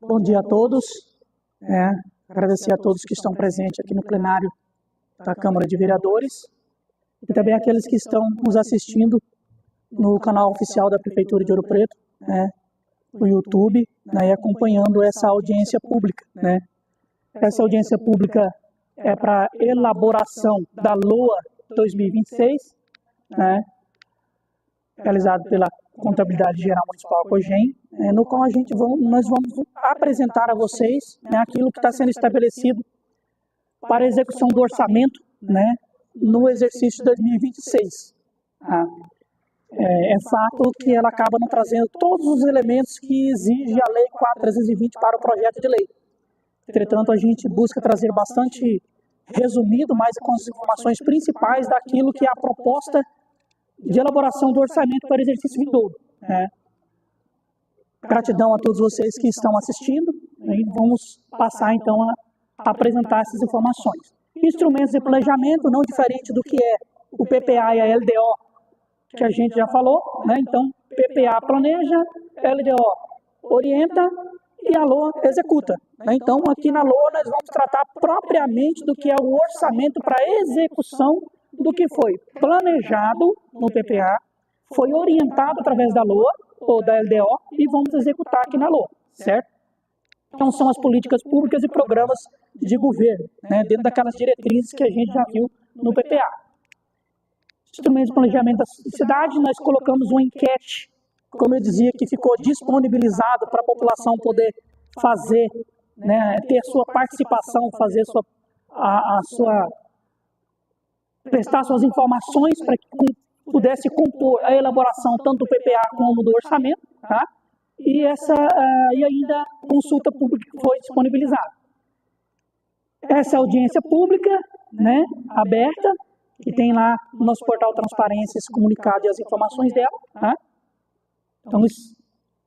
Bom dia a todos. Agradecer a todos que estão presentes aqui no plenário da Câmara de Vereadores e também aqueles que estão nos assistindo no canal oficial da Prefeitura de Ouro Preto, no YouTube, e acompanhando essa audiência pública. Essa audiência pública é para elaboração da LOA 2026, realizado pela Contabilidade Geral Municipal COGEM, no qual nós vamos apresentar a vocês aquilo que está sendo estabelecido para a execução do orçamento no exercício 2026. É fato que ela acaba não trazendo todos os elementos que exige a Lei 4.320 para o projeto de lei. Entretanto, a gente busca trazer bastante resumido, mas com as informações principais daquilo que é a proposta de elaboração do orçamento para o exercício vindouro. Gratidão a todos vocês que estão assistindo, e vamos passar então a apresentar essas informações. Instrumentos de planejamento, não diferente do que é o PPA e a LDO, que a gente já falou, Então, PPA planeja, LDO orienta e a LOA executa. Então, aqui na LOA nós vamos tratar propriamente do que é o orçamento para execução do que foi planejado no PPA, foi orientado através da LOA ou da LDO e vamos executar aqui na LOA, certo? Então, são as políticas públicas e programas de governo, dentro daquelas diretrizes que a gente já viu no PPA. Instrumentos de planejamento da cidade, nós colocamos uma enquete, como eu dizia, que ficou disponibilizado para a população poder fazer, ter a sua participação, fazer prestar suas informações para que pudesse compor a elaboração tanto do PPA como do orçamento, e ainda consulta pública que foi disponibilizada. Essa audiência pública, aberta, que tem lá no nosso portal Transparência esse comunicado e as informações dela, Então,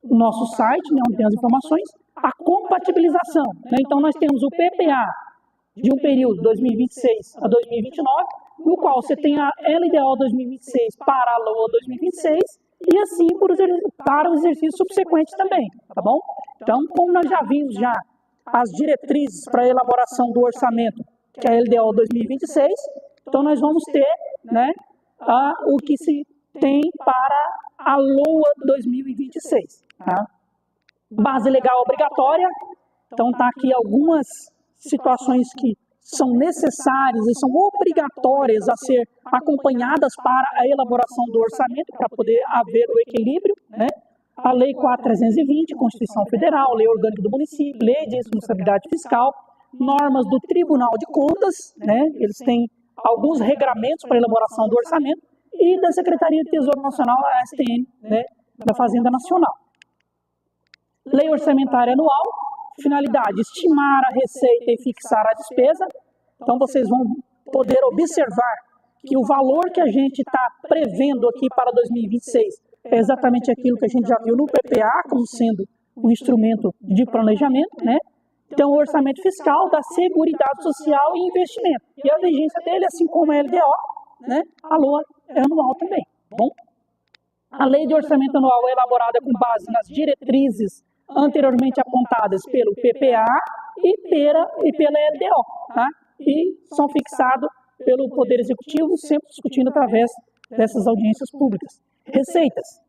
o nosso site, onde tem as informações, a compatibilização, Então, nós temos o PPA de um período 2026 a 2029, no qual você tem a LDO 2026 para a LOA 2026 e assim para os exercícios subsequentes também, tá bom? Então, como nós já vimos as diretrizes para a elaboração do orçamento, que é a LDO 2026, então nós vamos ter o que se tem para a LOA 2026. Base legal obrigatória, então está aqui algumas situações que são necessárias e são obrigatórias a ser acompanhadas para a elaboração do orçamento, para poder haver o equilíbrio, A Lei 4.320, Constituição Federal, Lei Orgânica do Município, Lei de Responsabilidade Fiscal, normas do Tribunal de Contas, Eles têm alguns regramentos para a elaboração do orçamento, e da Secretaria de Tesouro Nacional, a STN, da Fazenda Nacional. Lei Orçamentária Anual, finalidade, estimar a receita e fixar a despesa. Então, vocês vão poder observar que o valor que a gente está prevendo aqui para 2026 é exatamente aquilo que a gente já viu no PPA, como sendo um instrumento de planejamento, Então, o orçamento fiscal da Seguridade Social e Investimento. E a vigência dele, assim como a LDO, a LOA é anual também, tá bom? A Lei de Orçamento Anual é elaborada com base nas diretrizes anteriormente apontadas pelo PPA e pela LDO, E são fixados pelo Poder Executivo, sempre discutindo através dessas audiências públicas. Receitas.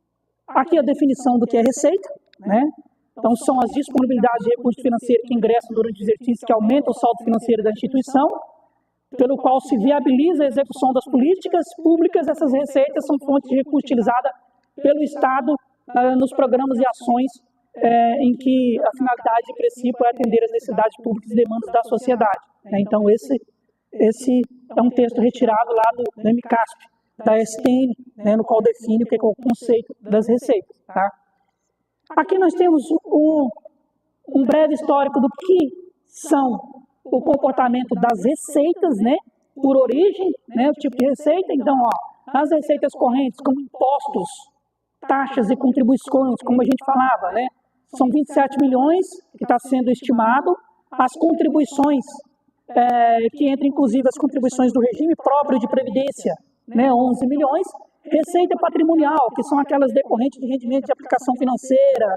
Aqui a definição do que é receita, Então, são as disponibilidades de recursos financeiros que ingressam durante o exercício, que aumentam o saldo financeiro da instituição, pelo qual se viabiliza a execução das políticas públicas. Essas receitas são fontes de recurso utilizada pelo Estado nos programas e ações em que a finalidade de princípio é atender às necessidades públicas e demandas da sociedade. Então, esse é um texto retirado lá do MCASP, da STN, no qual define o que é o conceito das receitas. Aqui nós temos um breve histórico do que são o comportamento das receitas, por origem, o tipo de receita. Então, as receitas correntes, como impostos, taxas e contribuições, como a gente falava, são 27 milhões que está sendo estimado. As contribuições, que entram inclusive as contribuições do regime próprio de previdência, 11 milhões. Receita patrimonial, que são aquelas decorrentes de rendimento de aplicação financeira,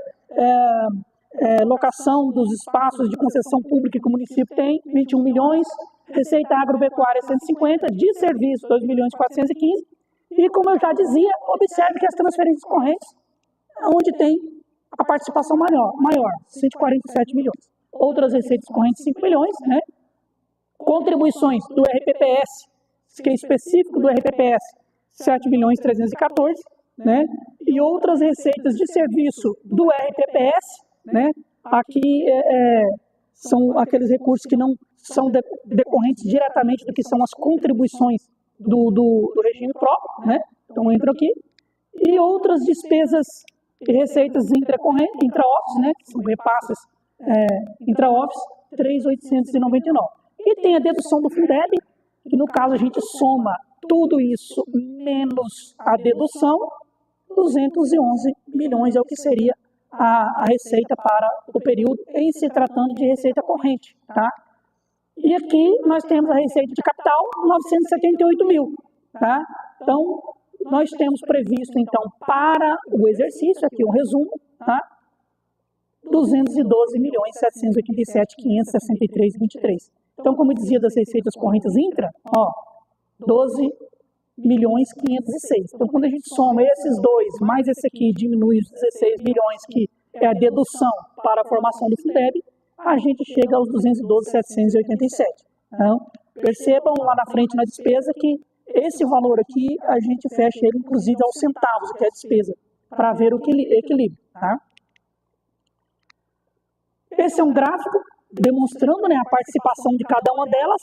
locação dos espaços de concessão pública que o município tem, 21 milhões, receita agropecuária 150, de serviço 2 milhões 415, e como eu já dizia, observe que as transferências correntes, onde tem a participação maior, 147 milhões. Outras receitas correntes, 5 milhões, né? Contribuições do RPPS, que é específico do RPPS, 7 milhões 314, né? E outras receitas de serviço do RPPS, né? Aqui são aqueles recursos que não são decorrentes diretamente do que são as contribuições do regime próprio, né? Então entram aqui. E outras despesas e receitas intra-office, né? Que são repasses intra-office, 3.899. E tem a dedução do Fundeb, que no caso a gente soma tudo isso menos a dedução, 211 milhões é o que seria a receita para o período em se tratando de receita corrente, tá? E aqui nós temos a receita de capital, 978 mil, tá? Então, nós temos previsto, então, para o exercício, aqui um resumo, tá? 212 milhões 787 563 23. Então, como dizia das receitas correntes intra, 12 milhões 506. Então, quando a gente soma esses dois, mais esse aqui, diminui os 16 milhões, que é a dedução para a formação do Fundeb, a gente chega aos 212.787. Então, percebam lá na frente na despesa que esse valor aqui, a gente fecha ele, inclusive, aos centavos, que é a despesa, para ver o equilíbrio. Tá? Esse é um gráfico demonstrando, né, a participação de cada uma delas.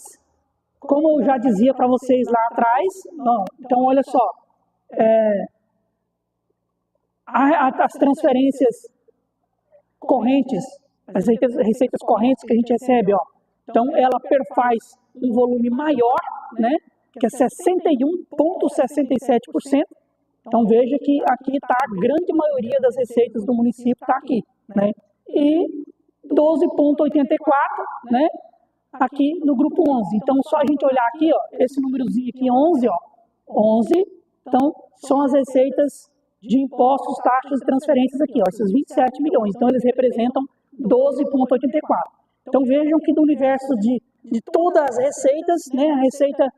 Como eu já dizia para vocês lá atrás, então olha só, as transferências correntes, as receitas correntes que a gente recebe, então ela perfaz um volume maior, né, que é 61,67%. Então veja que aqui está a grande maioria das receitas do município, está aqui, né, e 12,84%, né, aqui no grupo 11. Então, só a gente olhar aqui, esse númerozinho aqui, 11, 11, então, são as receitas de impostos, taxas e transferências aqui, esses 27 milhões. Então, eles representam 12,84. Então, vejam que do universo de todas as receitas, né, a receita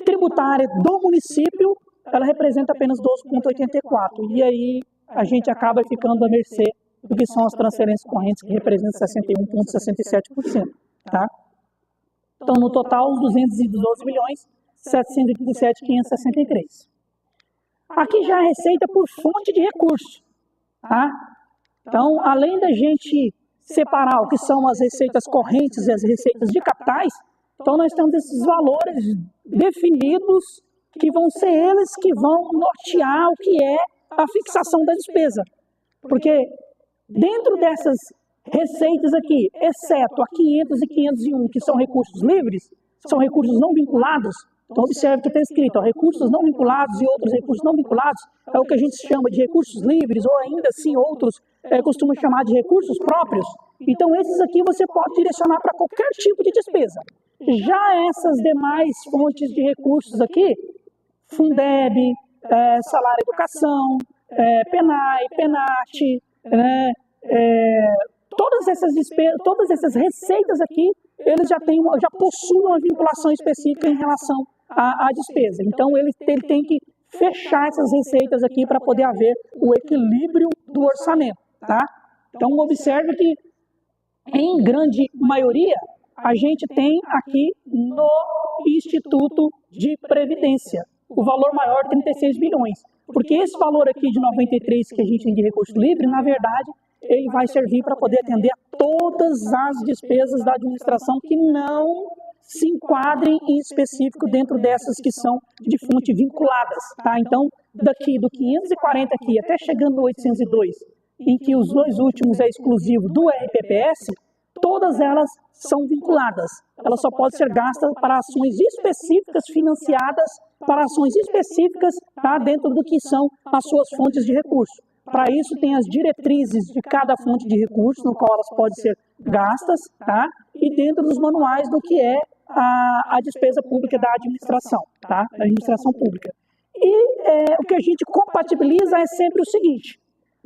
tributária do município, ela representa apenas 12,84. E aí, a gente acaba ficando à mercê do que são as transferências correntes, que representam 61,67%. Tá? Então, no total, os 212 milhões, 787.563. Aqui já é a receita por fonte de recurso. Tá? Então, além da gente separar o que são as receitas correntes e as receitas de capitais, então nós temos esses valores definidos que vão ser eles que vão nortear o que é a fixação da despesa. Porque dentro dessas receitas aqui, exceto a 500 e 501, que são recursos livres, são recursos não vinculados, então observe que está escrito, recursos não vinculados e outros recursos não vinculados, é o que a gente chama de recursos livres, ou ainda assim outros costumam chamar de recursos próprios. Então esses aqui você pode direcionar para qualquer tipo de despesa. Já essas demais fontes de recursos aqui, Fundeb, salário educação, PENAI, PENAT, né, todas essas receitas aqui, eles já possuem uma vinculação específica em relação à despesa. Então, ele tem que fechar essas receitas aqui para poder haver o equilíbrio do orçamento. Tá? Então, observe que, em grande maioria, a gente tem aqui no Instituto de Previdência o valor maior, 36 bilhões. Porque esse valor aqui de 93 que a gente tem de recurso livre, na verdade, ele vai servir para poder atender a todas as despesas da administração que não se enquadrem em específico dentro dessas que são de fonte vinculadas. Tá? Então, daqui do 540 aqui até chegando no 802, em que os dois últimos é exclusivo do RPPS, todas elas são vinculadas. Ela só pode ser gasta para ações específicas, financiadas para ações específicas, tá, dentro do que são as suas fontes de recurso. Para isso, tem as diretrizes de cada fonte de recurso, no qual elas podem ser gastas, tá, e dentro dos manuais do que é a despesa pública da administração, tá, da administração pública. E o que a gente compatibiliza é sempre o seguinte: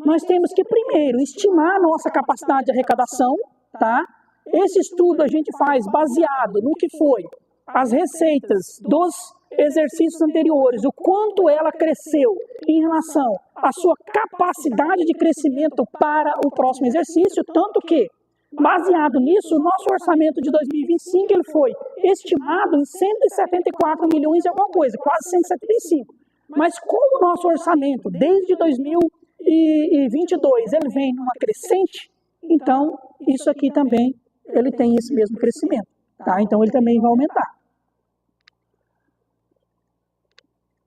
nós temos que primeiro estimar a nossa capacidade de arrecadação, tá? Esse estudo a gente faz baseado no que foi as receitas dos exercícios anteriores, o quanto ela cresceu em relação à sua capacidade de crescimento para o próximo exercício, tanto que, baseado nisso, o nosso orçamento de 2025 ele foi estimado em 174 milhões e alguma coisa, quase 175. Mas como o nosso orçamento, desde 2022, ele vem numa crescente, então isso aqui também ele tem esse mesmo crescimento, tá? Então ele também vai aumentar.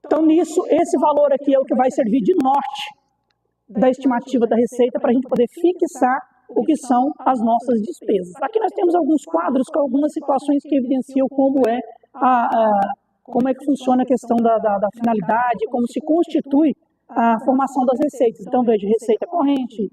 Então nisso, esse valor aqui é o que vai servir de norte da estimativa da receita para a gente poder fixar o que são as nossas despesas. Aqui nós temos alguns quadros com algumas situações que evidenciam como é que funciona a questão da finalidade, como se constitui a formação das receitas. Então veja, receita corrente,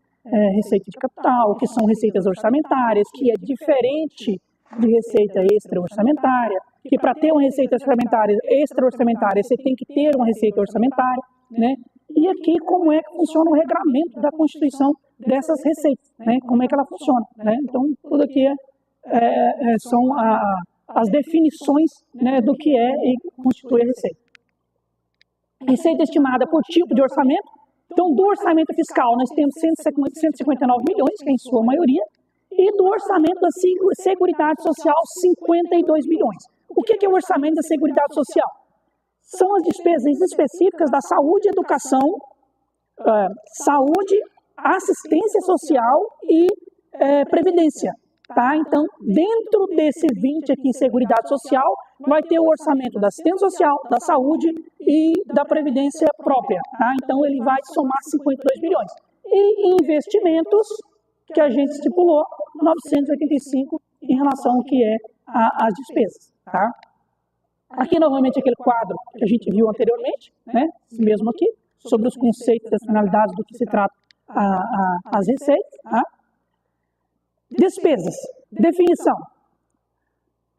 receita de capital, que são receitas orçamentárias, que é diferente de receita extra-orçamentária, que para ter uma receita extra-orçamentária, você tem que ter uma receita orçamentária, né? E aqui como é que funciona o regramento da constituição dessas receitas, né? Como é que ela funciona, né? Então, tudo aqui são as definições, né, do que é e constitui a receita. Receita estimada por tipo de orçamento. Então, do orçamento fiscal, nós temos 159 milhões, que é em sua maioria, e do orçamento da Seguridade Social, 52 milhões. O que é o orçamento da Seguridade Social? São as despesas específicas da saúde, educação, saúde, assistência social e previdência. Tá? Então, dentro desse 20 aqui, Seguridade Social, vai ter o orçamento da assistência social, da saúde e da previdência própria. Tá? Então, ele vai somar 52 milhões. E investimentos, que a gente estipulou, 985 em relação ao que é as despesas. Tá? Aqui, novamente, aquele quadro que a gente viu anteriormente, né? Esse mesmo aqui, sobre os conceitos das finalidades do que se trata as receitas. Tá? Despesas. Definição.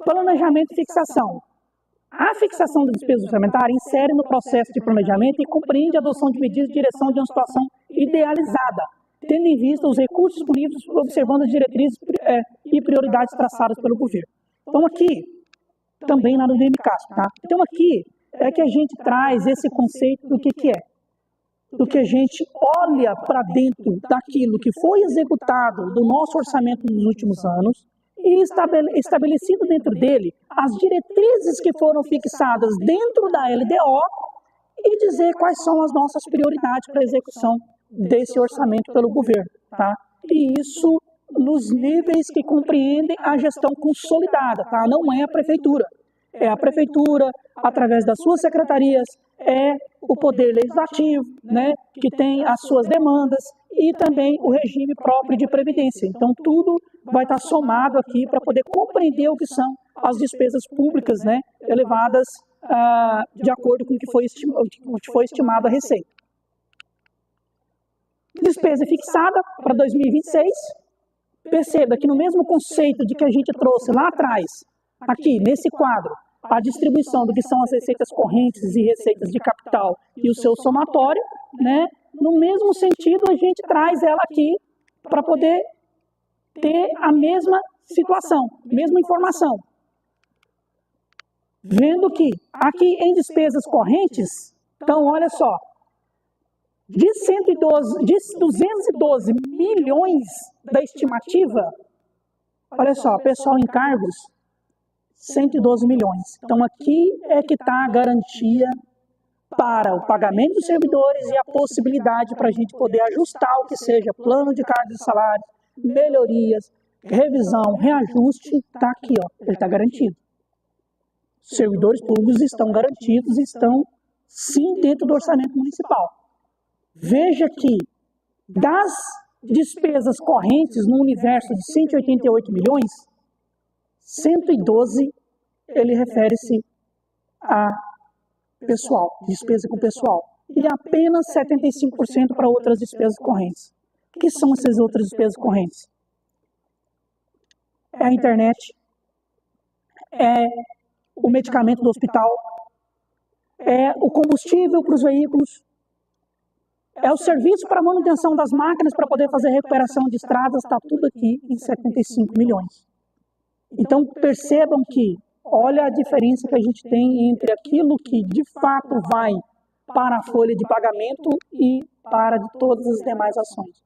Planejamento e fixação. A fixação da despesa orçamentária insere no processo de planejamento e compreende a adoção de medidas de direção de uma situação idealizada, tendo em vista os recursos disponíveis, observando as diretrizes e prioridades traçadas pelo governo. Então aqui, também lá no DMCASP, tá? Então aqui é que a gente traz esse conceito do que é. Do que a gente olha para dentro daquilo que foi executado do nosso orçamento nos últimos anos e estabelecido dentro dele as diretrizes que foram fixadas dentro da LDO e dizer quais são as nossas prioridades para a execução desse orçamento pelo governo. Tá? E isso nos níveis que compreendem a gestão consolidada, tá? Não é a prefeitura. É a prefeitura, através das suas secretarias, é o poder legislativo, né, que tem as suas demandas, e também o regime próprio de previdência. Então, tudo vai estar somado aqui para poder compreender o que são as despesas públicas, né, elevadas de acordo com o que foi estimado a receita. Despesa fixada para 2026. Perceba que no mesmo conceito de que a gente trouxe lá atrás, aqui nesse quadro, a distribuição do que são as receitas correntes e receitas de capital e o seu somatório, né? No mesmo sentido, a gente traz ela aqui para poder ter a mesma situação, mesma informação. Vendo que aqui em despesas correntes, então olha só, de 212 milhões da estimativa, olha só, pessoal em cargos, 112 milhões. Então, aqui é que está a garantia para o pagamento dos servidores e a possibilidade para a gente poder ajustar o que seja plano de cargos e salários, melhorias, revisão, reajuste, está aqui, ó, ele está garantido. Os servidores públicos estão garantidos, estão sim dentro do orçamento municipal. Veja que das despesas correntes no universo de 188 milhões, 112, ele refere-se a pessoal, despesa com pessoal, e apenas 75% para outras despesas correntes. O que são essas outras despesas correntes? É a internet, é o medicamento do hospital, é o combustível para os veículos, É o serviço para manutenção das máquinas, para poder fazer recuperação de estradas, está tudo aqui em 75 milhões. Então, percebam que, olha a diferença que a gente tem entre aquilo que de fato vai para a folha de pagamento e para de todas as demais ações.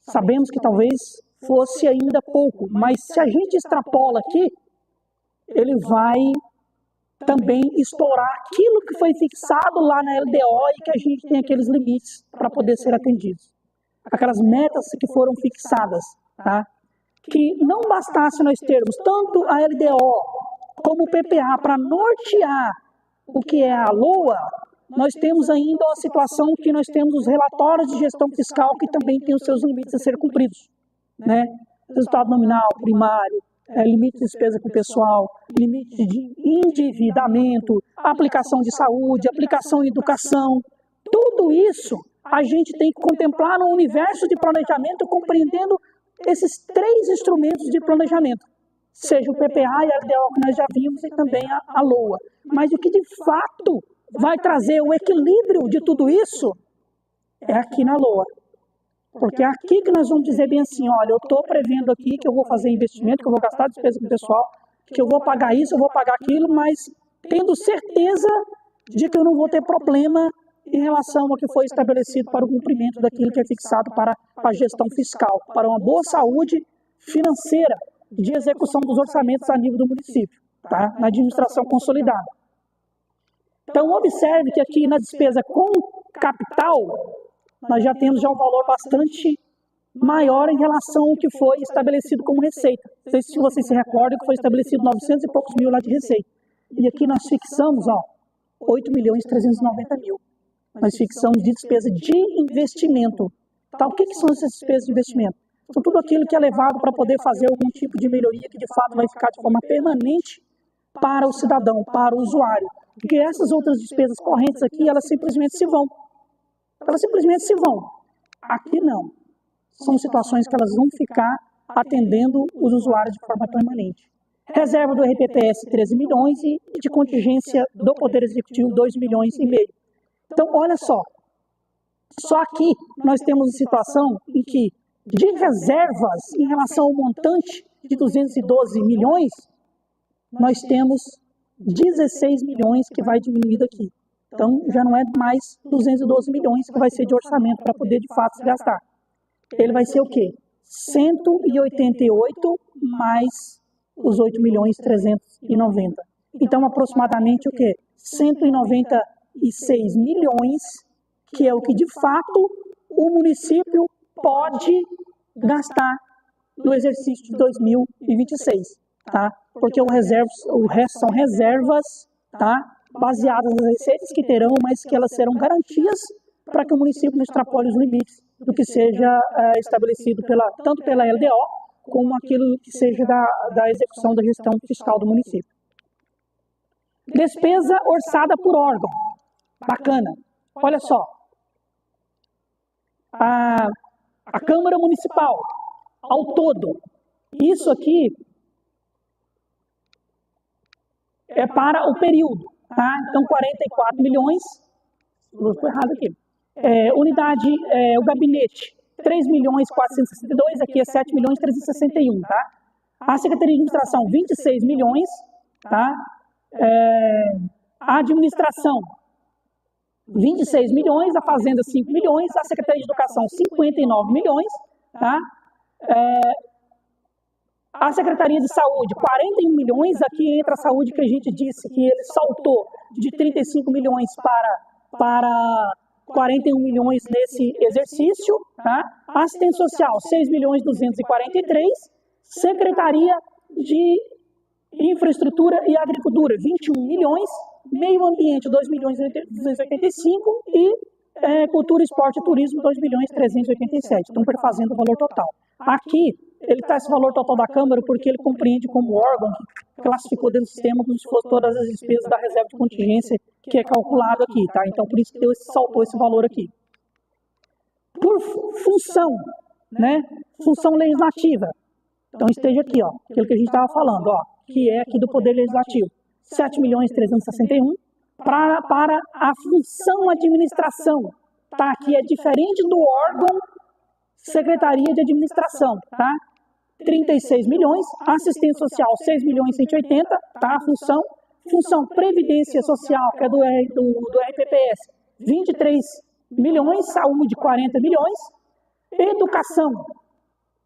Sabemos que talvez fosse ainda pouco, mas se a gente extrapola aqui, ele vai também estourar aquilo que foi fixado lá na LDO e que a gente tem aqueles limites para poder ser atendidos. Aquelas metas que foram fixadas, tá? Que não bastasse nós termos tanto a LDO como o PPA para nortear o que é a LOA, nós temos ainda uma situação que nós temos os relatórios de gestão fiscal que também têm os seus limites a serem cumpridos, né? Resultado nominal, primário, limite de despesa com o pessoal, limite de endividamento, aplicação de saúde, aplicação em educação, tudo isso a gente tem que contemplar no universo de planejamento, compreendendo esses 3 instrumentos de planejamento, seja o PPA e a LDO que nós já vimos e também a LOA. Mas o que de fato vai trazer o equilíbrio de tudo isso é aqui na LOA. Porque é aqui que nós vamos dizer bem assim, olha, eu estou prevendo aqui que eu vou fazer investimento, que eu vou gastar despesa com o pessoal, que eu vou pagar isso, eu vou pagar aquilo, mas tendo certeza de que eu não vou ter problema em relação ao que foi estabelecido para o cumprimento daquilo que é fixado para a gestão fiscal, para uma boa saúde financeira de execução dos orçamentos a nível do município, tá? Na administração consolidada. Então, observe que aqui na despesa com capital, nós já temos um valor bastante maior em relação ao que foi estabelecido como receita. Não sei se vocês se recordam que foi estabelecido 900 e poucos mil lá de receita. E aqui nós fixamos, 8.390.000. Nós fixamos de despesa de investimento. Tá? O que são essas despesas de investimento? São tudo aquilo que é levado para poder fazer algum tipo de melhoria que de fato vai ficar de forma permanente para o cidadão, para o usuário. Porque essas outras despesas correntes aqui, elas simplesmente se vão. Elas simplesmente se vão. Aqui não. São situações que elas vão ficar atendendo os usuários de forma permanente. Reserva do RPPS, 13 milhões e de contingência do Poder Executivo, 2,5 milhões. Então, olha só. Só aqui nós temos uma situação em que, de reservas em relação ao montante de 212 milhões, nós temos 16 milhões que vai diminuir daqui. Então, já não é mais 212 milhões que vai ser de orçamento para poder, de fato, se gastar. Ele vai ser o quê? 188 mais os 8.390.000. Então, aproximadamente o quê? 196 milhões, que é o que, de fato, o município pode gastar no exercício de 2026, tá? Porque o resto são reservas, tá? Baseadas nas receitas que terão, mas que elas serão garantias para que o município não extrapole os limites do que seja estabelecido tanto pela LDO, como aquilo que seja da execução da gestão fiscal do município. Despesa orçada por órgão. Bacana. Olha só. A Câmara Municipal, ao todo, isso aqui é para o período. Tá? Então, 44 milhões, estou errado aqui. Unidade, o gabinete, 3.462.000, aqui é 7.361.000, tá? A Secretaria de Administração, 26 milhões, tá? A Administração, 26 milhões, a Fazenda, 5 milhões, a Secretaria de Educação, 59 milhões, tá? A Secretaria de Saúde, 41 milhões, aqui entra a saúde que a gente disse que ele saltou de 35 milhões para 41 milhões nesse exercício. Tá? Assistência Social, 6.243.000. Secretaria de Infraestrutura e Agricultura, 21 milhões. Meio Ambiente, 2.285.000. E Cultura, Esporte e Turismo, 2.387.000. Então, perfazendo o valor total. Aqui, ele está esse valor total da Câmara porque ele compreende como órgão que classificou dentro do sistema como se fosse todas as despesas da reserva de contingência que é calculado aqui, tá? Então, por isso que saltou esse valor aqui. Por função, né? Função legislativa. Então, esteja aqui, aquilo que a gente estava falando, que é aqui do Poder Legislativo. 7.361.000 para a função administração, tá? Que é diferente do órgão Secretaria de Administração, tá? 36 milhões, assistência social 6 milhões e 180, tá? Função Previdência Social, que é do RPPS, 23 milhões, saúde 40 milhões, educação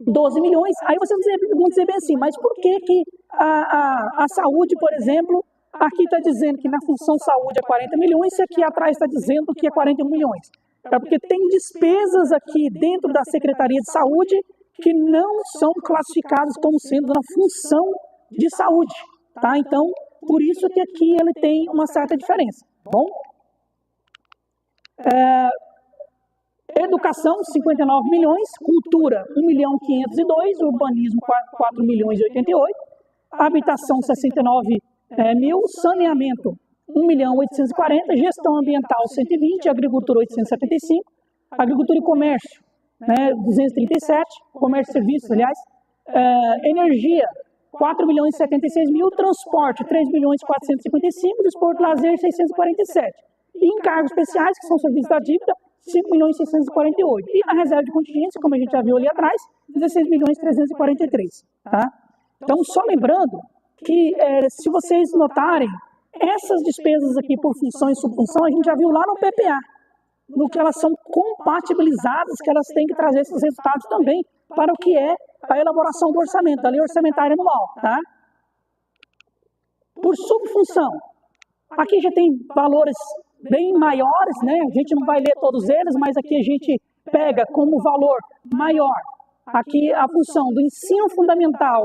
12 milhões. Aí vocês vão dizer bem assim, mas por que a saúde, por exemplo, aqui está dizendo que na função saúde é 40 milhões e aqui atrás está dizendo que é 41 milhões? É porque tem despesas aqui dentro da Secretaria de Saúde que não são classificadas como sendo na função de saúde, tá? Então, por isso que aqui ele tem uma certa diferença, tá bom? Educação, 59 milhões, cultura, 1.502.000, urbanismo, 4 milhões e 88, habitação, 69 mil, saneamento, 1.840.000, gestão ambiental, 120, agricultura, 875, agricultura e comércio, 237, comércio e serviços, aliás, energia, 4 milhões e 76 mil, transporte, 3 milhões e 455, desporto e lazer, 647. E encargos especiais, que são serviços da dívida, 5 milhões e 648. E a reserva de contingência, como a gente já viu ali atrás, 16 milhões e 343. Tá? Então, só lembrando que, se vocês notarem, essas despesas aqui por função e subfunção, a gente já viu lá no PPA, no que elas são compatibilizadas, que elas têm que trazer esses resultados também para o que é a elaboração do orçamento, da lei orçamentária anual. Tá? Por subfunção, aqui já tem valores bem maiores, né? A gente não vai ler todos eles, mas aqui a gente pega como valor maior aqui a função do ensino fundamental,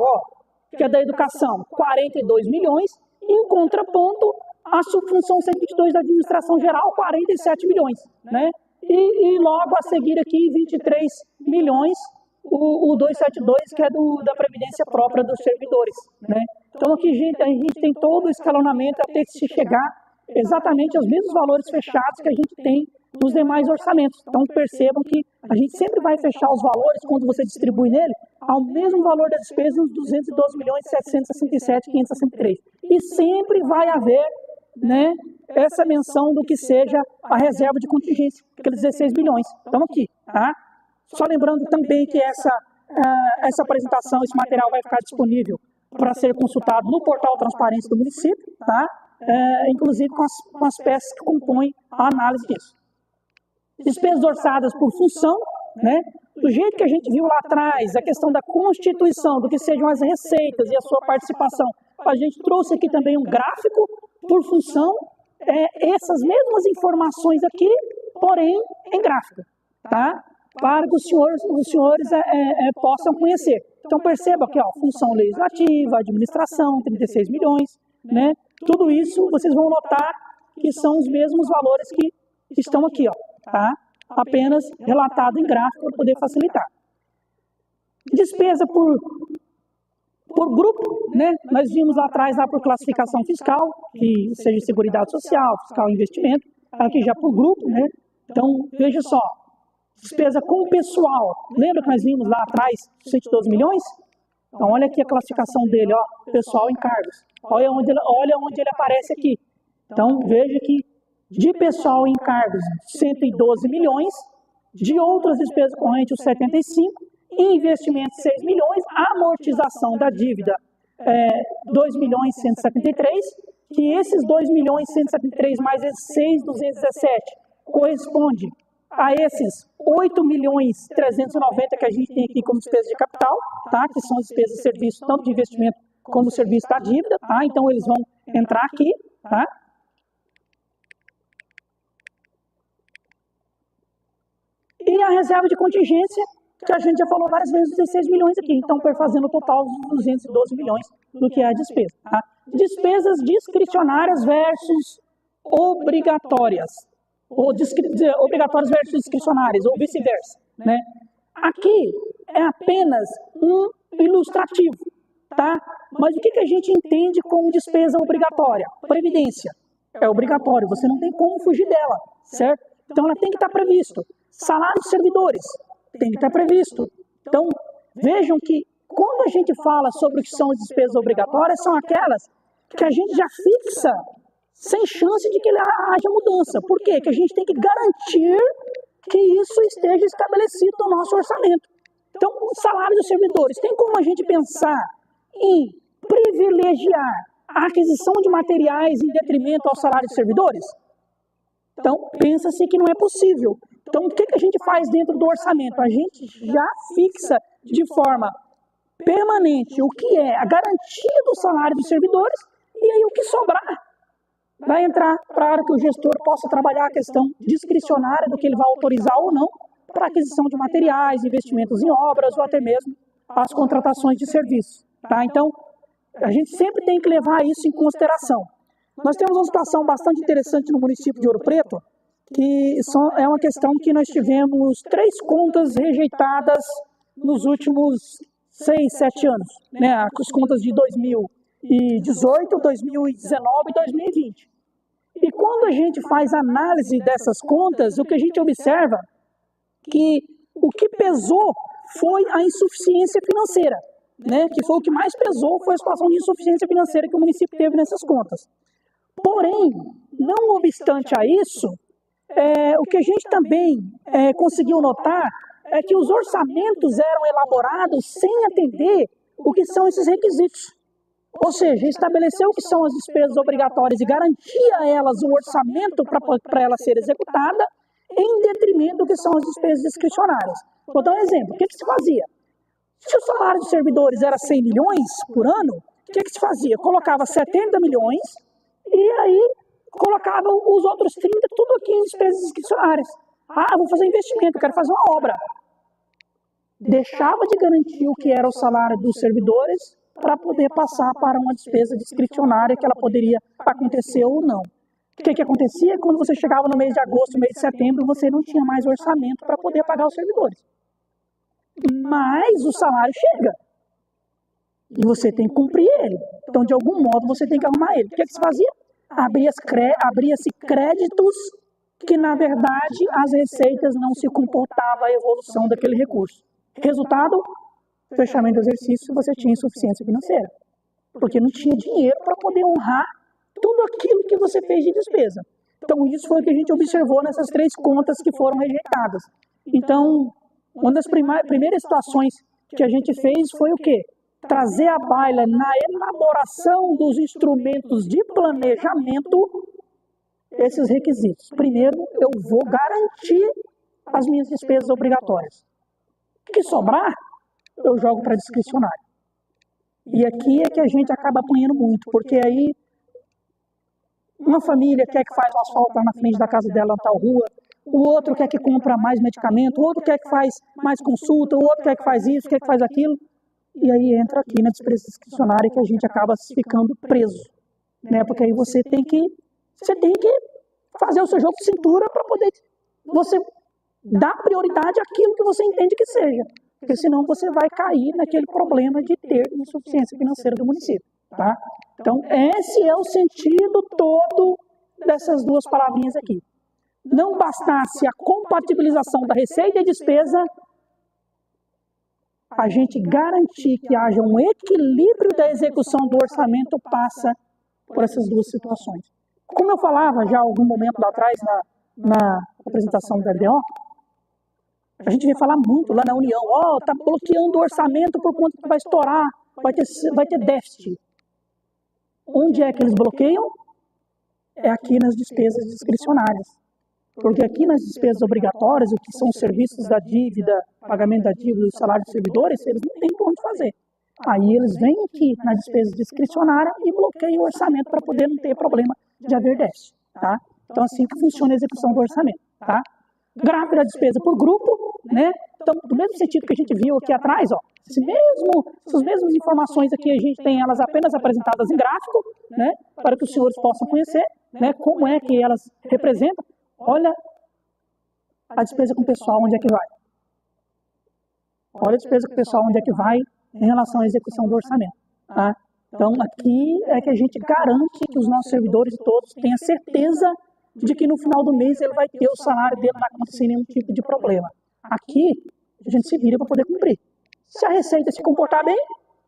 que é da educação, 42 milhões, e em contraponto a subfunção 122 da administração geral, 47 milhões, né? E logo a seguir aqui 23 milhões, o 272, que é da previdência própria dos servidores, né? Então aqui a gente tem todo o escalonamento até se chegar exatamente aos mesmos valores fechados que a gente tem nos demais orçamentos. Então percebam que a gente sempre vai fechar os valores, quando você distribui nele, ao mesmo valor da despesa nos 212 milhões 767 563. E sempre vai haver, né, essa menção do que seja a reserva de contingência, aqueles 16 bilhões. Então aqui, tá? Só lembrando também que essa apresentação, esse material vai ficar disponível para ser consultado no portal Transparência do município, tá? Inclusive com as peças que compõem a análise disso. Despesas orçadas por função, né? Do jeito que a gente viu lá atrás, a questão da constituição, do que sejam as receitas e a sua participação. A gente trouxe aqui também um gráfico por função, essas mesmas informações aqui, porém em gráfico, tá? Para que os senhores possam conhecer. Então perceba aqui, função legislativa, administração, 36 milhões, né? Tudo isso vocês vão notar que são os mesmos valores que estão aqui, tá? Apenas relatado em gráfico para poder facilitar. Despesa por grupo, né? Nós vimos lá atrás por classificação fiscal, que seja Seguridade Social, fiscal e investimento, aqui já por grupo, né? Então, veja só, despesa com pessoal, lembra que nós vimos lá atrás 112 milhões? Então, olha aqui a classificação dele, pessoal em cargos. Olha onde ele aparece aqui. Então, veja que de pessoal em cargos, 112 milhões, de outras despesas correntes, os 75, investimentos, 6 milhões, amortização da dívida, 2 milhões 173, que esses 2 milhões 173 mais esses 6,217 corresponde a esses 8 milhões 390 que a gente tem aqui como despesa de capital, tá? Que são despesas de serviço, tanto de investimento como serviço da dívida, tá? Então eles vão entrar aqui, tá? E a reserva de contingência, que a gente já falou várias vezes, 16 milhões aqui. Então, fazendo o total dos 212 milhões do que é a despesa. Tá? Despesas discricionárias versus obrigatórias. Obrigatórias versus discricionárias, ou vice-versa. Né? Aqui é apenas um ilustrativo. Tá? Mas o que a gente entende como despesa obrigatória? Previdência. É obrigatório, você não tem como fugir dela, certo? Então, ela tem que estar previsto. Salário de servidores, tem que estar previsto. Então, vejam que quando a gente fala sobre o que são as despesas obrigatórias, são aquelas que a gente já fixa sem chance de que haja mudança. Por quê? Que a gente tem que garantir que isso esteja estabelecido no nosso orçamento. Então, o salário dos servidores, tem como a gente pensar em privilegiar a aquisição de materiais em detrimento ao salário dos servidores? Então, pensa-se que não é possível. Então, o que a gente faz dentro do orçamento? A gente já fixa de forma permanente o que é a garantia do salário dos servidores, e aí o que sobrar vai entrar para a área que o gestor possa trabalhar a questão discricionária do que ele vai autorizar ou não para aquisição de materiais, investimentos em obras ou até mesmo as contratações de serviços. Tá? Então, a gente sempre tem que levar isso em consideração. Nós temos uma situação bastante interessante no município de Ouro Preto, que é uma questão que nós tivemos 3 contas rejeitadas nos últimos 6, 7 anos, né? As contas de 2018, 2019 e 2020. E quando a gente faz análise dessas contas, o que a gente observa que o que pesou foi a insuficiência financeira, né? Que foi o que mais pesou, foi a situação de insuficiência financeira que o município teve nessas contas. Porém, não obstante a isso, o que a gente também conseguiu notar é que os orçamentos eram elaborados sem atender o que são esses requisitos. Ou seja, estabeleceu o que são as despesas obrigatórias e garantia a elas o orçamento para ela ser executada, em detrimento do que são as despesas discricionárias. Vou dar um exemplo. O que se fazia? Se o salário dos servidores era 100 milhões por ano, o que se fazia? Colocava 70 milhões e aí colocava os outros 30, tudo aqui em despesas discricionárias. Ah, vou fazer investimento, quero fazer uma obra. Deixava de garantir o que era o salário dos servidores para poder passar para uma despesa discricionária que ela poderia acontecer ou não. O que acontecia? Quando você chegava no mês de agosto, mês de setembro, você não tinha mais orçamento para poder pagar os servidores. Mas o salário chega. E você tem que cumprir ele. Então, de algum modo, você tem que arrumar ele. O que se fazia? Abria-se créditos que, na verdade, as receitas não se comportavam a evolução daquele recurso. Resultado, fechamento do exercício, você tinha insuficiência financeira. Porque não tinha dinheiro para poder honrar tudo aquilo que você fez de despesa. Então, isso foi o que a gente observou nessas 3 contas que foram rejeitadas. Então, uma das primeiras situações que a gente fez foi o quê? Trazer à baila na elaboração dos instrumentos de planejamento esses requisitos. Primeiro, eu vou garantir as minhas despesas obrigatórias. O que sobrar, eu jogo para discricionário. E aqui é que a gente acaba apanhando muito, porque aí uma família quer que faz o asfalto lá na frente da casa dela, na tal rua, o outro quer que compra mais medicamento, o outro quer que faz mais consulta, o outro quer que faz isso, quer que faz aquilo. E aí entra aqui na despesa discricionária que a gente acaba ficando preso. Né? Porque aí você tem que fazer o seu jogo de cintura para poder você dar prioridade àquilo que você entende que seja. Porque senão você vai cair naquele problema de ter insuficiência financeira do município. Tá? Então, esse é o sentido todo dessas 2 palavrinhas aqui. Não bastasse a compatibilização da receita e despesa, a gente garantir que haja um equilíbrio da execução do orçamento passa por essas 2 situações. Como eu falava já algum momento lá atrás na apresentação da RDO, a gente vem falar muito lá na União, está bloqueando o orçamento por conta que vai estourar, vai ter déficit. Onde é que eles bloqueiam? É aqui nas despesas discricionárias. Porque aqui nas despesas obrigatórias, o que são os serviços da dívida, pagamento da dívida, o salário dos servidores, eles não têm por onde fazer. Aí eles vêm aqui nas despesas discricionárias e bloqueiam o orçamento para poder não ter problema de haver déficit. Tá? Então, assim que funciona a execução do orçamento. Tá? Gráfico da despesa por grupo, né? Então, do mesmo sentido que a gente viu aqui atrás, ó, essas mesmas informações aqui, a gente tem elas apenas apresentadas em gráfico, né? Para que os senhores possam conhecer, né? Como é que elas representam. Olha a despesa com o pessoal, onde é que vai. Olha a despesa com o pessoal, onde é que vai em relação à execução do orçamento. Tá? Então, aqui é que a gente garante que os nossos servidores todos tenham certeza de que no final do mês ele vai ter o salário dele na conta sem nenhum tipo de problema. Aqui, a gente se vira para poder cumprir. Se a receita se comportar bem,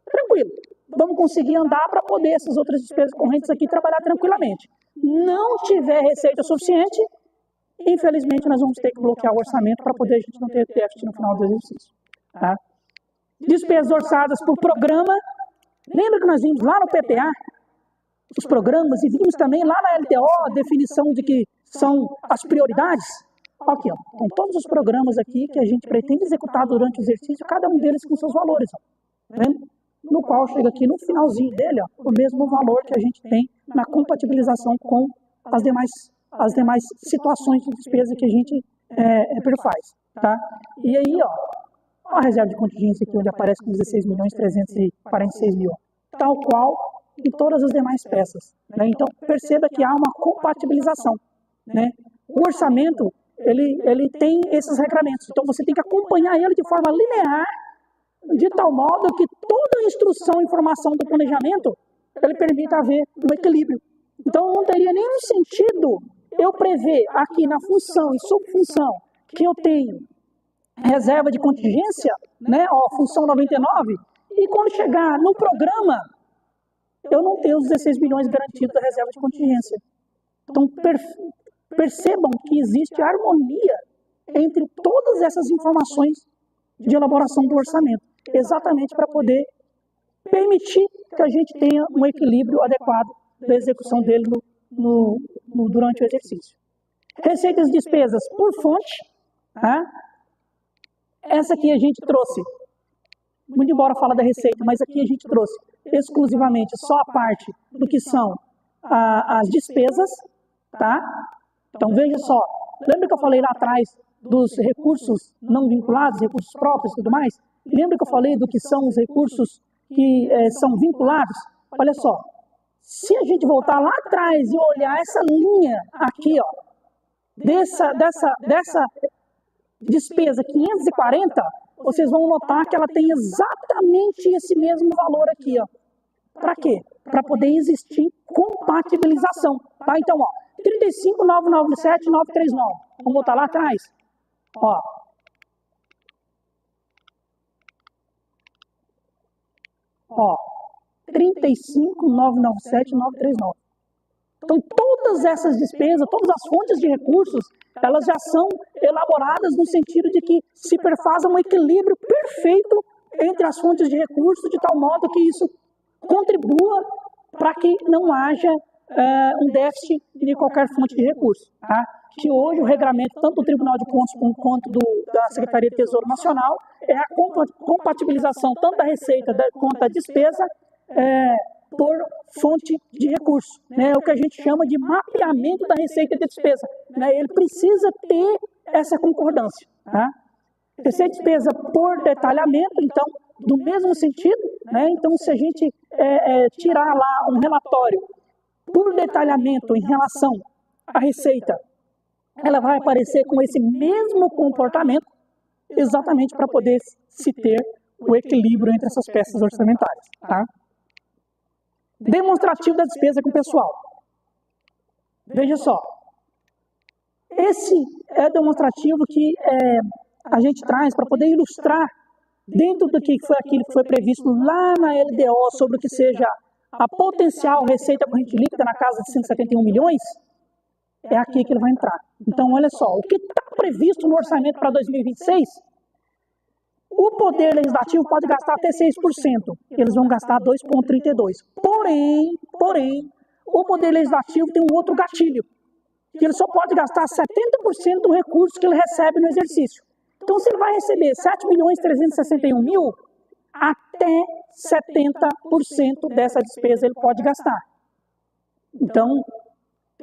tranquilo. Vamos conseguir andar para poder essas outras despesas correntes aqui trabalhar tranquilamente. Não tiver receita suficiente, infelizmente nós vamos ter que bloquear o orçamento para poder a gente não ter déficit no final do exercício. Tá? Despesas orçadas por programa. Lembra que nós vimos lá no PPA os programas e vimos também lá na LDO a definição de que são as prioridades? Aqui, ó, então todos os programas aqui que a gente pretende executar durante o exercício, cada um deles com seus valores, ó, tá vendo? No qual chega aqui no finalzinho dele, ó, o mesmo valor que a gente tem na compatibilização com as demais situações de despesa que a gente perfaz. Tá? E aí, ó, a reserva de contingência aqui, onde aparece com 16.346.000, tal qual em todas as demais peças. Né? Então, perceba que há uma compatibilização. Né? O orçamento, ele tem esses regramentos, então você tem que acompanhar ele de forma linear, de tal modo que toda a instrução e informação do planejamento, ele permita haver um equilíbrio. Então, não teria nenhum sentido eu prever aqui na função e subfunção que eu tenho reserva de contingência, né, função 99, e quando chegar no programa, eu não tenho os 16 milhões garantidos da reserva de contingência. Então, percebam que existe harmonia entre todas essas informações de elaboração do orçamento, exatamente para poder permitir que a gente tenha um equilíbrio adequado da execução dele durante o exercício. Receitas e despesas por fonte. Tá? Essa aqui a gente trouxe, muito embora fala da receita, mas aqui a gente trouxe exclusivamente só a parte do que são as despesas. Tá? Então veja só, lembra que eu falei lá atrás dos recursos não vinculados, recursos próprios e tudo mais? Lembra que eu falei do que são os recursos que são vinculados? Olha só, se a gente voltar lá atrás e olhar essa linha aqui, ó, dessa despesa 540, vocês vão notar que ela tem exatamente esse mesmo valor aqui, ó. Para quê? Para poder existir compatibilização. Tá? Então, ó, 35.997.939. Vamos voltar lá atrás. Ó. Ó, 35.997.939. Então, todas essas despesas, todas as fontes de recursos, elas já são elaboradas no sentido de que se perfaz um equilíbrio perfeito entre as fontes de recursos, de tal modo que isso contribua para que não haja um déficit de qualquer fonte de recurso. Tá? Que hoje o regramento, tanto do Tribunal de Contas quanto da Secretaria de Tesouro Nacional, é a compatibilização tanto da receita quanto da despesa por fonte de recurso. Né? O que a gente chama de mapeamento da receita e da despesa. Né? Ele precisa ter essa concordância. Tá? Receita e despesa por detalhamento, então, do mesmo sentido. Né? Então, se a gente tirar lá um relatório por detalhamento em relação à receita, ela vai aparecer com esse mesmo comportamento, exatamente para poder se ter o equilíbrio entre essas peças orçamentárias. Tá? Demonstrativo da despesa com o pessoal. Veja só. Esse é demonstrativo que a gente traz para poder ilustrar, dentro do que foi aquilo que foi previsto lá na LDO, sobre o que seja a potencial receita corrente líquida na casa de 171 milhões, é aqui que ele vai entrar. Então, olha só, o que está previsto no orçamento para 2026, o Poder Legislativo pode gastar até 6%. Eles vão gastar 2,32%. Porém, o Poder Legislativo tem um outro gatilho, que ele só pode gastar 70% do recurso que ele recebe no exercício. Então, se ele vai receber 7.361.000, até 70% dessa despesa ele pode gastar. Então,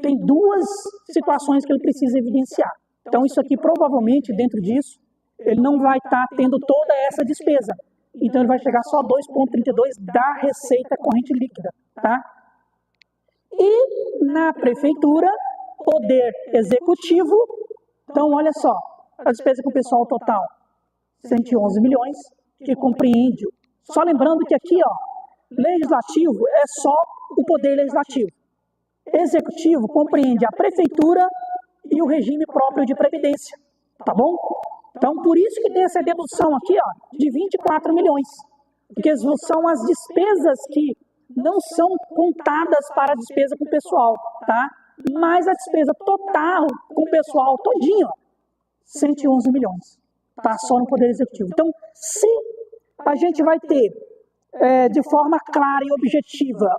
tem duas situações que ele precisa evidenciar. Então, isso aqui, provavelmente, dentro disso, ele não vai estar tendo toda essa despesa. Então, ele vai chegar só a 2,32% da receita corrente líquida. Tá? E, na prefeitura, poder executivo, então, olha só, a despesa com o pessoal total, 111 milhões, que compreende, só lembrando que aqui, ó, legislativo é só o poder legislativo. Executivo compreende a prefeitura e o regime próprio de previdência, tá bom? Então, por isso que tem essa dedução aqui, ó, de 24 milhões, porque são as despesas que não são contadas para a despesa com o pessoal, tá? mais a despesa total com o pessoal todinho, 111 milhões, tá? Só no Poder Executivo. Então, se a gente vai ter, de forma clara e objetiva,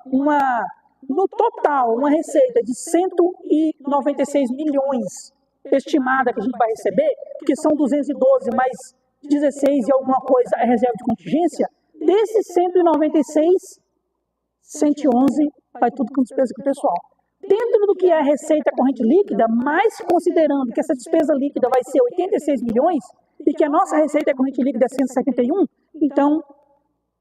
no total, uma receita de 196 milhões estimada que a gente vai receber, porque são 212 mais 16 e alguma coisa é reserva de contingência, desses 196, 111 vai tudo com despesa com o pessoal. Dentro do que é a receita corrente líquida, mas considerando que essa despesa líquida vai ser 86 milhões e que a nossa receita corrente líquida é 171, então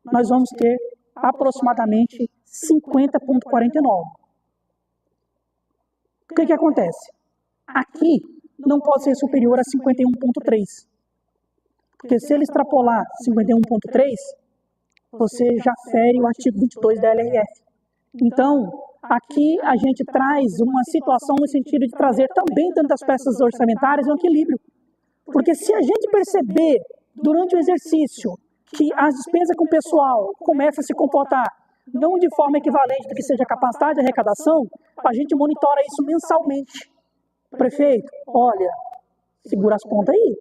nós vamos ter aproximadamente 50,49. O que acontece? Aqui não pode ser superior a 51,3. Porque se ele extrapolar 51,3, você já fere o artigo 22 da LRF. Então, aqui a gente traz uma situação no sentido de trazer também dentro das peças orçamentárias um equilíbrio. Porque se a gente perceber durante o exercício que as despesas com o pessoal começam a se comportar não de forma equivalente do que seja a capacidade de arrecadação, a gente monitora isso mensalmente. Prefeito, olha, segura as pontas aí.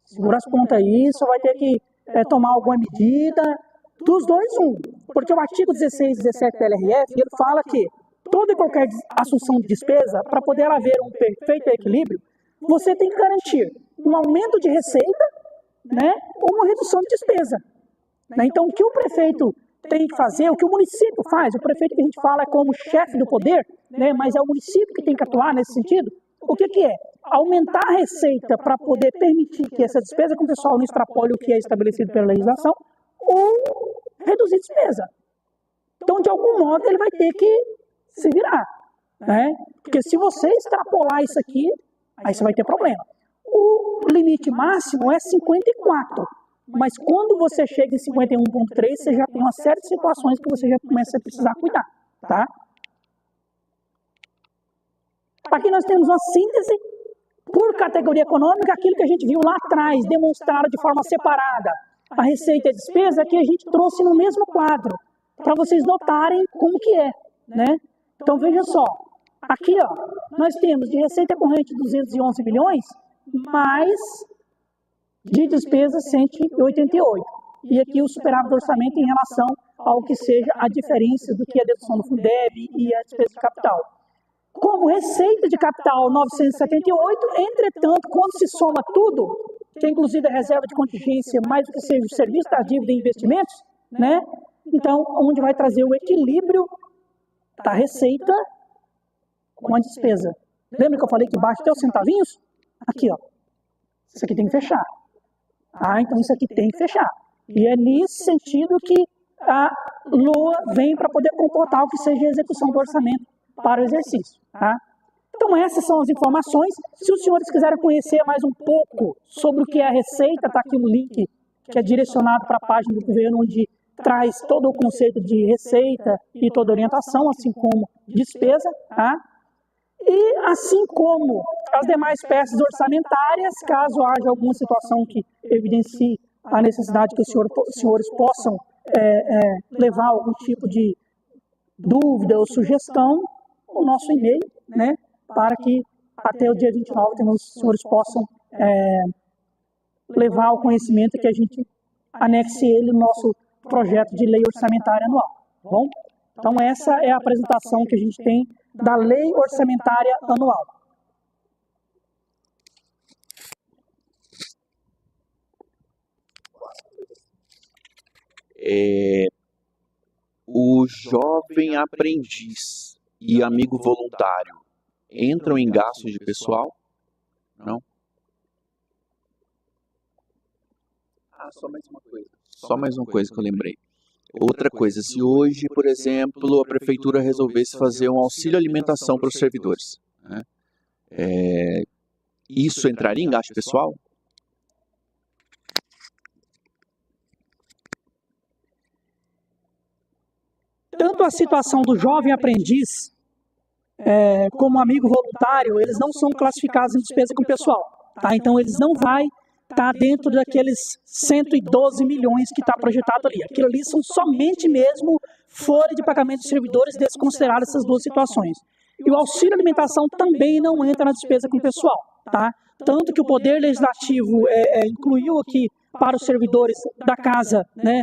Segura as pontas aí, só vai ter que tomar alguma medida. Dos dois, porque o artigo 16 e 17 da LRF, ele fala que toda e qualquer assunção de despesa, para poder haver um perfeito equilíbrio, você tem que garantir um aumento de receita, né, ou uma redução de despesa. Né? Então, o que o prefeito tem que fazer, o que o município faz, o prefeito que a gente fala é como chefe do poder, né, mas é o município que tem que atuar nesse sentido, o que é? Aumentar a receita para poder permitir que essa despesa com o pessoal não extrapole o que é estabelecido pela legislação, ou reduzir despesa. Então, de algum modo, ele vai ter que se virar. Né? Porque se você extrapolar isso aqui, aí você vai ter problema. O limite máximo é 54. Mas quando você chega em 51,3, você já tem uma série de situações que você já começa a precisar cuidar. Tá? Aqui nós temos uma síntese por categoria econômica, aquilo que a gente viu lá atrás, demonstrado de forma separada. A receita e a despesa que a gente trouxe no mesmo quadro, para vocês notarem como que é, né? Então, veja só, aqui, ó, nós temos de receita corrente 211 milhões, mais de despesa 188. E aqui o superávit do orçamento em relação ao que seja a diferença do que é a dedução do Fundeb e a despesa de capital. Como receita de capital 978, entretanto, quando se soma tudo, que é inclusive a reserva de contingência, mais do que seja o serviço da dívida e investimentos, né? Então, onde vai trazer o equilíbrio da receita com a despesa. Lembra que eu falei que baixa até os centavinhos? Aqui, ó. Isso aqui tem que fechar. Ah, então isso aqui tem que fechar. E é nesse sentido que a LOA vem para poder comportar o que seja a execução do orçamento para o exercício. Tá? Então essas são as informações. Se os senhores quiserem conhecer mais um pouco sobre o que é a receita, está aqui no link que é direcionado para a página do governo, onde traz todo o conceito de receita e toda a orientação, assim como despesa. Tá? E assim como as demais peças orçamentárias, caso haja alguma situação que evidencie a necessidade que os senhores possam levar algum tipo de dúvida ou sugestão, o nosso e-mail, né, para que até o dia 29 os senhores possam levar ao conhecimento que a gente anexe ele no nosso projeto de lei orçamentária anual. Tá bom? Então essa é a apresentação que a gente tem da lei orçamentária anual. O jovem aprendiz e amigo voluntário entram em gastos de pessoal? Não? Só mais uma coisa. Só mais uma coisa que eu lembrei. Outra coisa, se hoje, por exemplo, a prefeitura resolvesse fazer um auxílio alimentação para os servidores, né? Isso entraria em gasto pessoal? Tanto a situação do jovem aprendiz como amigo voluntário, eles não são classificados em despesa com o pessoal. Tá? Então, eles não vão estar dentro daqueles 112 milhões que está projetado ali. Aquilo ali são somente mesmo folha de pagamento de servidores desconsideradas essas duas situações. E o auxílio alimentação também não entra na despesa com o pessoal, tá? Tanto que o Poder Legislativo incluiu aqui para os servidores da casa, né,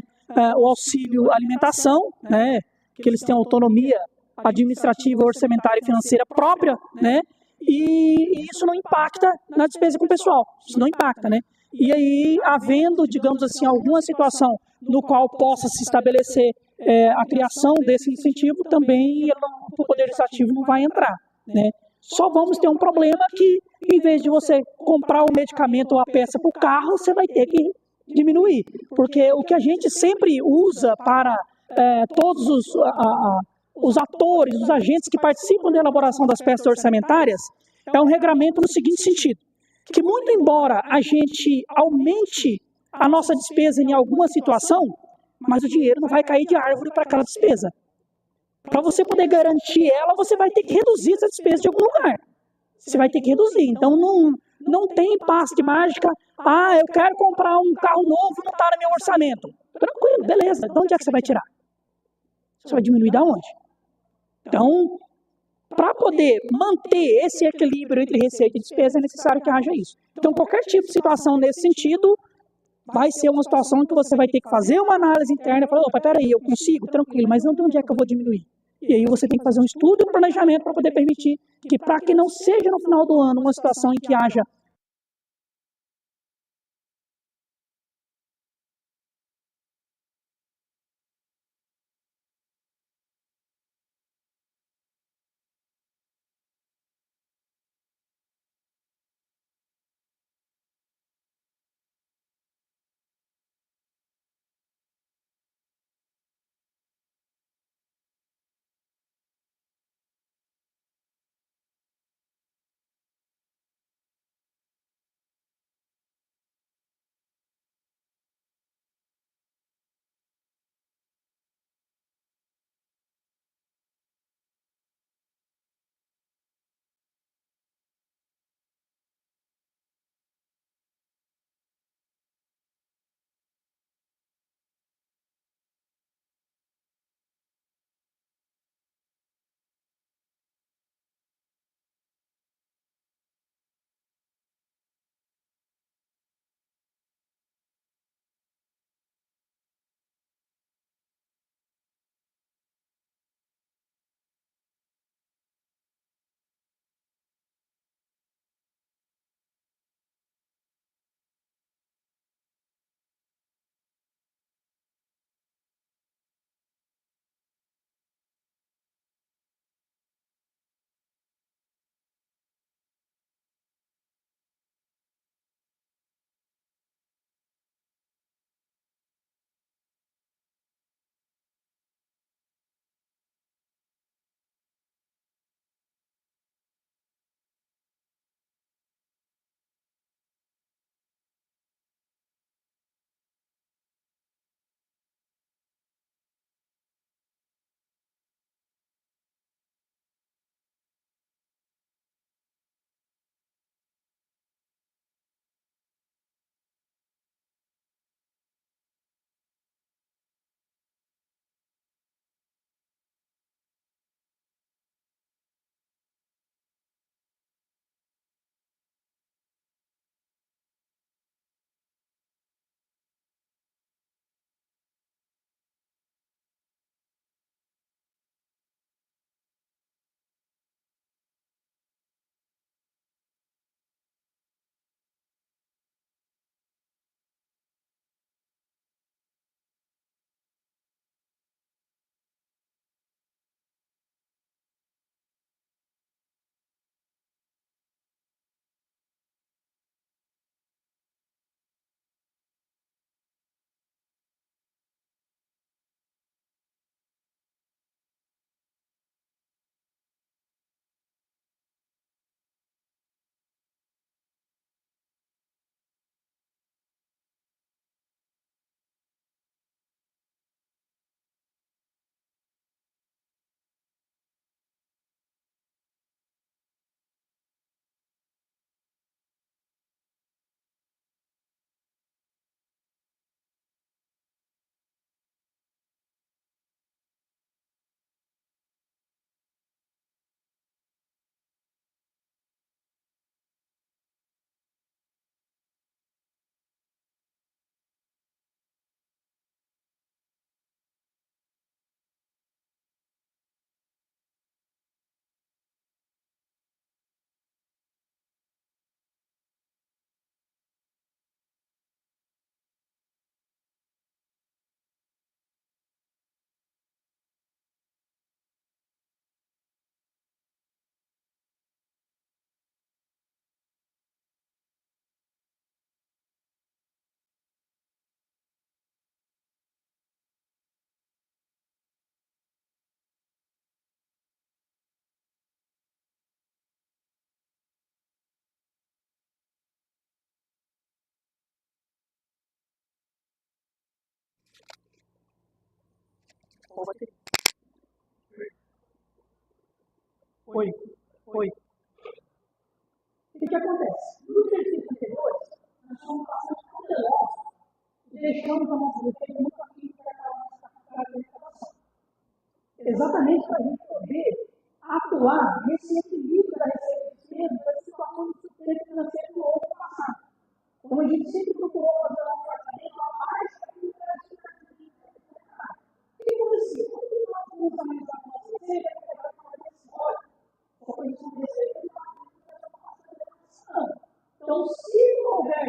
o auxílio alimentação, né, que eles têm autonomia administrativa, orçamentária e financeira própria, né, e isso não impacta na despesa com o pessoal, isso não impacta, né. E aí, havendo, digamos assim, alguma situação no qual possa se estabelecer a criação desse incentivo, também o Poder Legislativo não vai entrar, né. Só vamos ter um problema que, em vez de você comprar o medicamento ou a peça para o carro, você vai ter que diminuir. Porque o que a gente sempre usa para todos os atores, os agentes que participam da elaboração das peças orçamentárias, é um regramento no seguinte sentido, que muito embora a gente aumente a nossa despesa em alguma situação, mas o dinheiro não vai cair de árvore para aquela despesa. Para você poder garantir ela, você vai ter que reduzir essa despesa de algum lugar. Você vai ter que reduzir. Então, não tem passe de mágica. Ah, eu quero comprar um carro novo, não está no meu orçamento. Tranquilo, beleza. De onde é que você vai tirar? Você vai diminuir da onde? Então, para poder manter esse equilíbrio entre receita e despesa, é necessário que haja isso. Então, qualquer tipo de situação nesse sentido, vai ser uma situação em que você vai ter que fazer uma análise interna e falar, opa, peraí, eu consigo, tranquilo, mas não de onde é que eu vou diminuir? E aí você tem que fazer um estudo e um planejamento para poder permitir que, para que não seja no final do ano uma situação em que haja Oi. O que acontece? Nos exercícios anteriores, nós somos bastante cautelosos e deixamos a nossa defesa muito aqui para a apresentação. Exatamente para a gente poder atuar nesse equilíbrio da receita e despesa das situações de sustento financeiro do ano passado. Como a gente sempre procurou fazer um orçamento a mais para que o Brasil o que acontecia? Quando nós vamos analisar a nossa receita, a gente vai falar desse olha, só para a gente não receita, então, se não houver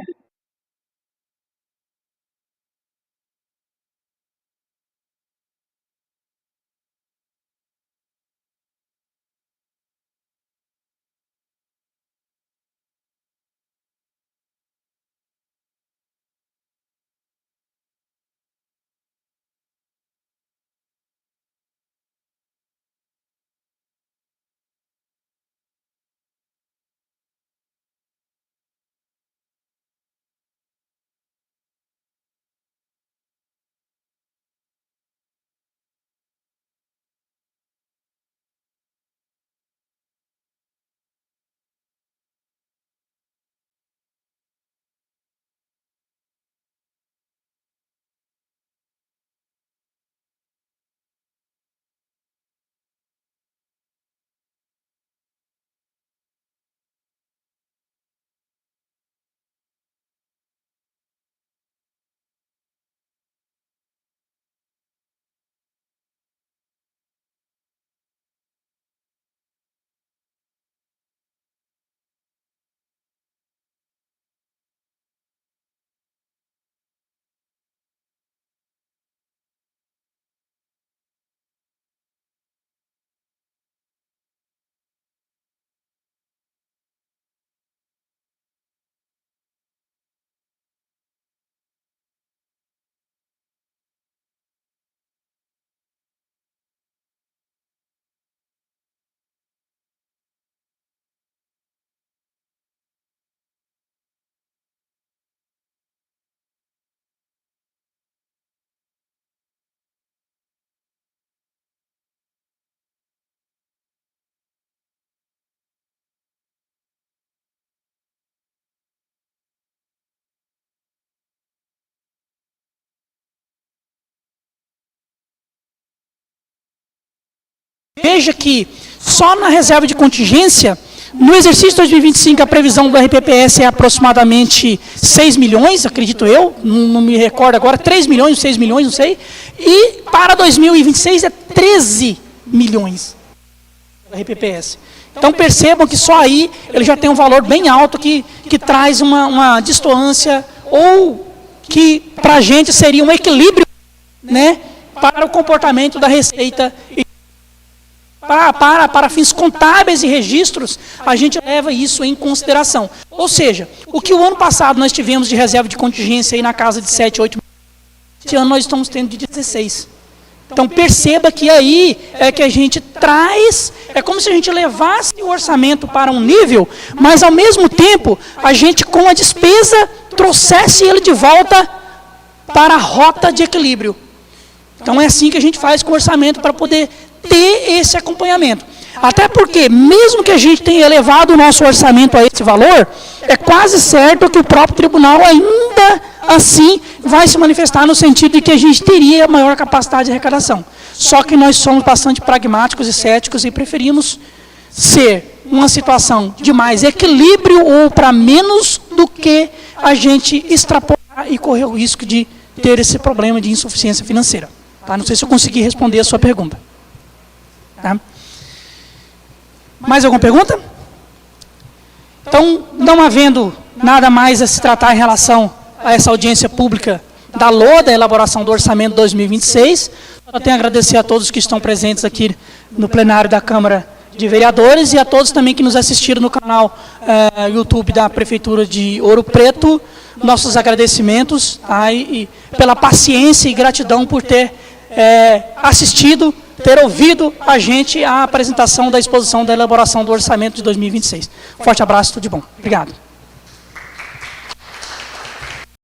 Veja que só na reserva de contingência, no exercício 2025, a previsão do RPPS é aproximadamente 6 milhões, acredito eu, não me recordo agora, 3 milhões, 6 milhões, não sei, e para 2026 é 13 milhões do RPPS. Então percebam que só aí ele já tem um valor bem alto que traz uma distância, ou que para a gente seria um equilíbrio, né, para o comportamento da receita. Para fins contábeis e registros, a gente leva isso em consideração. Ou seja, o que o ano passado nós tivemos de reserva de contingência aí na casa de 7, 8 milhões, este ano nós estamos tendo de 16. Então perceba que aí é que a gente traz, é como se a gente levasse o orçamento para um nível, mas ao mesmo tempo a gente com a despesa trouxesse ele de volta para a rota de equilíbrio. Então é assim que a gente faz com o orçamento para poder ter esse acompanhamento. Até porque, mesmo que a gente tenha elevado o nosso orçamento a esse valor, é quase certo que o próprio tribunal ainda assim vai se manifestar no sentido de que a gente teria maior capacidade de arrecadação. Só que nós somos bastante pragmáticos e céticos e preferimos ser uma situação de mais equilíbrio ou para menos do que a gente extrapolar e correr o risco de ter esse problema de insuficiência financeira. Tá? Não sei se eu consegui responder a sua pergunta. Tá? Mais alguma pergunta? Então, não havendo nada mais a se tratar em relação a essa audiência pública da LOA, da elaboração do orçamento 2026, eu tenho a agradecer a todos que estão presentes aqui no plenário da Câmara de Vereadores e a todos também que nos assistiram no canal YouTube da Prefeitura de Ouro Preto. Nossos agradecimentos, tá? E pela paciência e gratidão por ter assistido, ter ouvido a gente a apresentação da exposição da elaboração do orçamento de 2026. Forte abraço, tudo de bom. Obrigado.